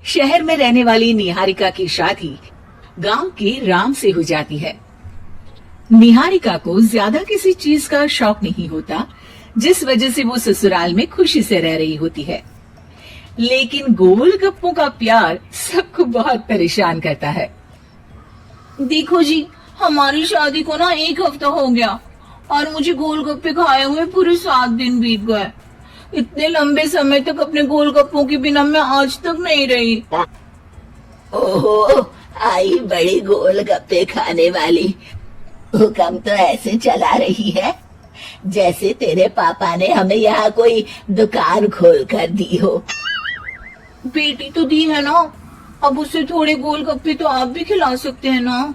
शहर में रहने वाली निहारिका की शादी गांव के राम से हो जाती है। निहारिका को ज्यादा किसी चीज का शौक नहीं होता, जिस वजह से वो ससुराल में खुशी से रह रही होती है। लेकिन गोलगप्पों का प्यार सबको बहुत परेशान करता है। देखो जी, हमारी शादी को ना 1 हफ्ता हो गया और मुझे गोलगप्पे खाए हुए पूरे 7 दिन बीत गए। इतने लंबे समय तक अपने गोलगप्पों के बिना मैं आज तक नहीं रही। ओहो, आई बड़ी गोलगप्पे खाने वाली। हुक्म तो ऐसे चला रही है जैसे तेरे पापा ने हमें यहाँ कोई दुकान खोल कर दी हो। बेटी तो दी है ना, अब उसे थोड़े गोलगप्पे तो आप भी खिला सकते हैं ना।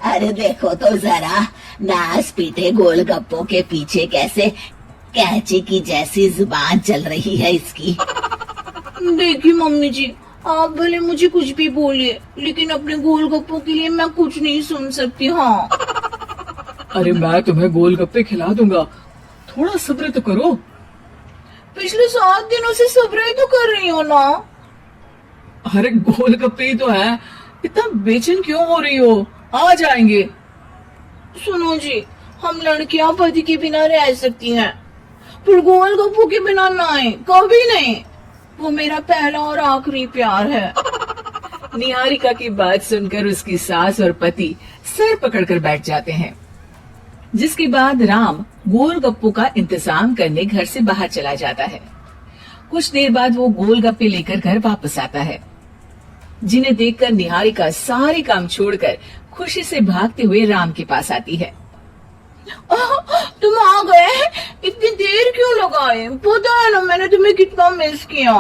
अरे देखो तो जरा, नास पीटे गोलगप्पों के पीछे कैसे कैंची की जैसी जुबान चल रही है इसकी। देखिए मम्मी जी, आप भले मुझे कुछ भी बोलिए, लेकिन अपने गोलगप्पों के लिए मैं कुछ नहीं सुन सकती। हाँ, अरे मैं तुम्हें गोलगप्पे खिला दूंगा, थोड़ा सब्र तो करो। पिछले 7 दिनों से सब्र ही तो कर रही हो ना। अरे गोलगप्पे ही तो है, इतना बेचैन क्यों हो रही हो? आ जाएंगे। सुनो जी, हम लड़कियां पति के बिना रह सकती हैं, पर गोलगप्पों के बिना नहीं, कभी नहीं। वो मेरा पहला और आखिरी प्यार है। निहारिका की बात सुनकर उसकी सास और पति सर पकड़कर बैठ जाते हैं। जिसके बाद राम गोलगप्पों का इंतजाम करने घर से बाहर चला जाता है। कुछ देर बाद वो गोलगप्पे लेकर घर वापस आता है, जिन्हें देखकर निहारिका सारे काम छोड़कर खुशी से भागते हुए राम के पास आती है। तुम आ गए? इतनी देर क्यों लगाए? पता है ना मैंने तुम्हें कितना मिस किया।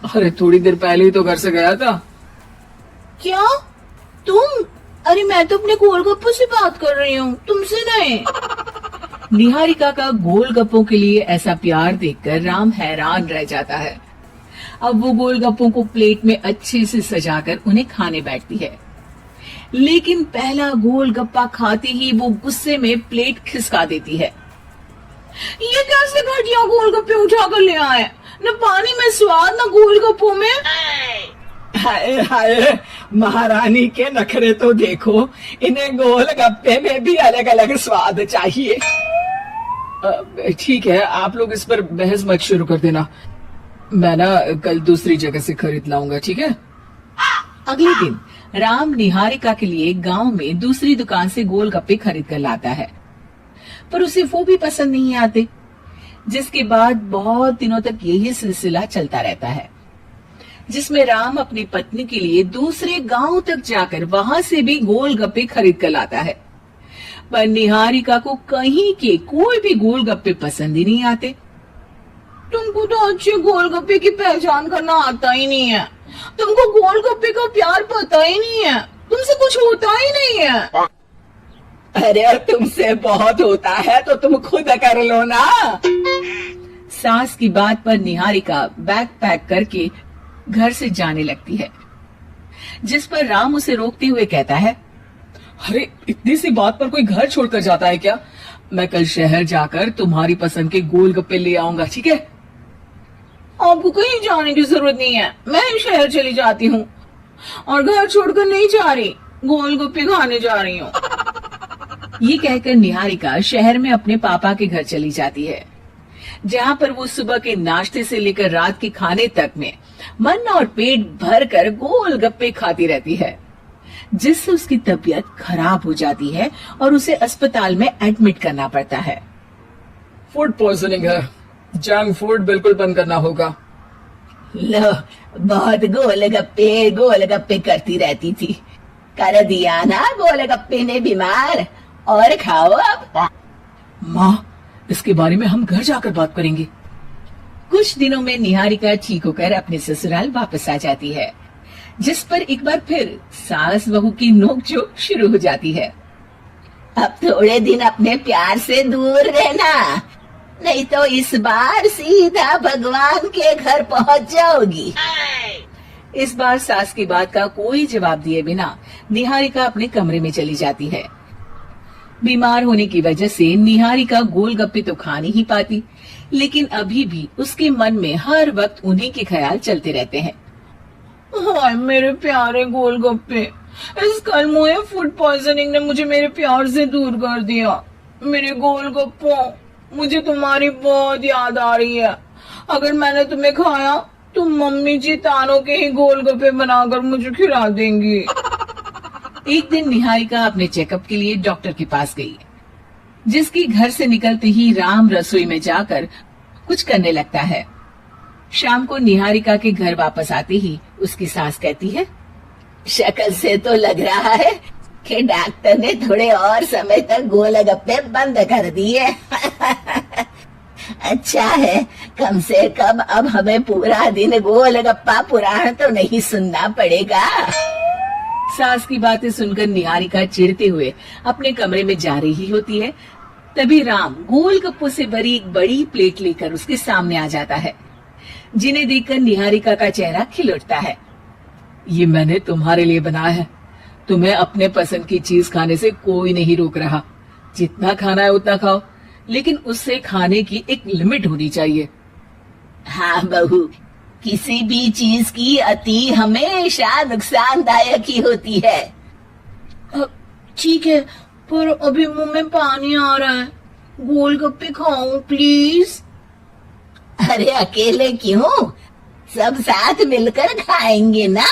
अरे थोड़ी देर पहले ही तो घर से गया था। क्या तुम? अरे मैं तो अपने गोलगप्पों से बात कर रही हूँ, तुमसे नहीं। निहारिका का गोलगप्पों के लिए ऐसा प्यार देखकर राम हैरान रह जाता है। अब वो गोलगप्पों को प्लेट में अच्छे से सजाकर उन्हें खाने बैठती है, लेकिन पहला गोलगप्पा खाते ही वो गुस्से में प्लेट खिसका देती है। ये कैसे घटिया गोलगप्पे उठा कर ले आए? न पानी में स्वाद, न गोलगप्पों में। हाय हाय, महारानी के नखरे तो देखो, इन्हें गोलगप्पे में भी अलग अलग स्वाद चाहिए। ठीक है, आप लोग इस पर बहस मत शुरू कर देना, मैं ना कल दूसरी जगह से खरीद लाऊंगा, ठीक है? अगले दिन राम निहारिका के लिए गांव में दूसरी दुकान से गोलगप्पे खरीद कर लाता है, पर उसे वो भी पसंद नहीं आते। जिसके बाद बहुत दिनों तक यही सिलसिला चलता रहता है, जिसमें राम अपनी पत्नी के लिए दूसरे गांव तक जाकर वहां से भी गोलगप्पे खरीद कर लाता है। पर निहारिका को कहीं के कोई भी गोलगप्पे पसंद ही नहीं आते। तुमको तो अच्छे गोलगप्पे की पहचान करना आता ही नहीं है। तुमको गोलगप्पे का प्यार पता ही नहीं है, तुमसे कुछ होता ही नहीं है। अरे तुमसे बहुत होता है तो तुम खुद कर लो ना। सास की बात पर निहारिका बैग पैक करके घर से जाने लगती है, जिस पर राम उसे रोकते हुए कहता है, अरे इतनी सी बात पर कोई घर छोड़कर जाता है क्या? मैं कल शहर जाकर तुम्हारी पसंद के गोलगप्पे ले आऊंगा, ठीक है? आपको कहीं जाने की जरूरत नहीं है, मैं ही शहर चली जाती हूँ और घर छोड़कर नहीं जा रही, गोलगप्पे खाने जा रही हूँ। ये कहकर निहारिका शहर में अपने पापा के घर चली जाती है, जहाँ पर वो सुबह के नाश्ते से लेकर रात के खाने तक में मन और पेट भर कर गोलगप्पे खाती रहती है, जिससे उसकी तबीयत खराब हो जाती है और उसे अस्पताल में एडमिट करना पड़ता है। फूड पॉइजनिंग है, जंक फूड बिल्कुल बंद करना होगा। लो, बहुत गोलगप्पे गोलगप्पे करती रहती थी, कर दिया ना गोलगप्पे ने बीमार। और खाओ अब। माँ, इसके बारे में हम घर जाकर बात करेंगे। कुछ दिनों में निहारिका ठीक होकर अपने ससुराल वापस आ जाती है, जिस पर एक बार फिर सास बहू की नोकझोंक शुरू हो जाती है। अब थोड़े दिन अपने प्यार से दूर रहना, नहीं तो इस बार सीधा भगवान के घर पहुंच जाओगी। इस बार सास की बात का कोई जवाब दिए बिना निहारिका अपने कमरे में चली जाती है। बीमार होने की वजह से निहारिका गोलगप्पे तो खा नहीं पाती, लेकिन अभी भी उसके मन में हर वक्त उन्हीं के ख्याल चलते रहते हैं। हाय मेरे प्यारे गोलगप्पे, इस कल मुझे फूड पॉइजनिंग ने मुझे मेरे प्यार से दूर कर दिया। मेरे गोलगप्पों, मुझे तुम्हारी बहुत याद आ रही है। अगर मैंने तुम्हें खाया तो मम्मी जी तानों के ही गोलगप्पे बनाकर मुझे खिला देंगी। एक दिन निहारिका अपने चेकअप के लिए डॉक्टर के पास गई, जिसकी घर से निकलते ही राम रसोई में जाकर कुछ करने लगता है। शाम को निहारिका के घर वापस आते ही उसकी सास कहती है, शक्ल से तो लग रहा है कि डॉक्टर ने थोड़े और समय तक गोलगप्पे बंद कर दिए। अच्छा है, कम से कम अब हमें पूरा दिन गोलगप्पा पुराण तो नहीं सुनना पड़ेगा। सास की बातें सुनकर निहारिका चिढ़ते हुए अपने कमरे में जा रही होती है। तभी राम गोलगप्पों से भरी एक बड़ी प्लेट लेकर उसके सामने आ जाता है, जिन्हें देखकर निहारिका का चेहरा खिल उठता है। ये मैंने तुम्हारे लिए बनाया है। तुम्हें अपने पसंद की चीज खाने से कोई नहीं रोक रहा। जितना खाना है उतना खाओ, लेकिन उससे खाने की एक लिमिट होनी चाहिए। हाँ बहू, किसी भी चीज की अति हमेशा नुकसानदायक ही होती है। ठीक है, पर अभी मुंह में पानी आ रहा है। गोलगप्पे खाऊं प्लीज? अरे अकेले क्यों, सब साथ मिलकर खाएंगे ना।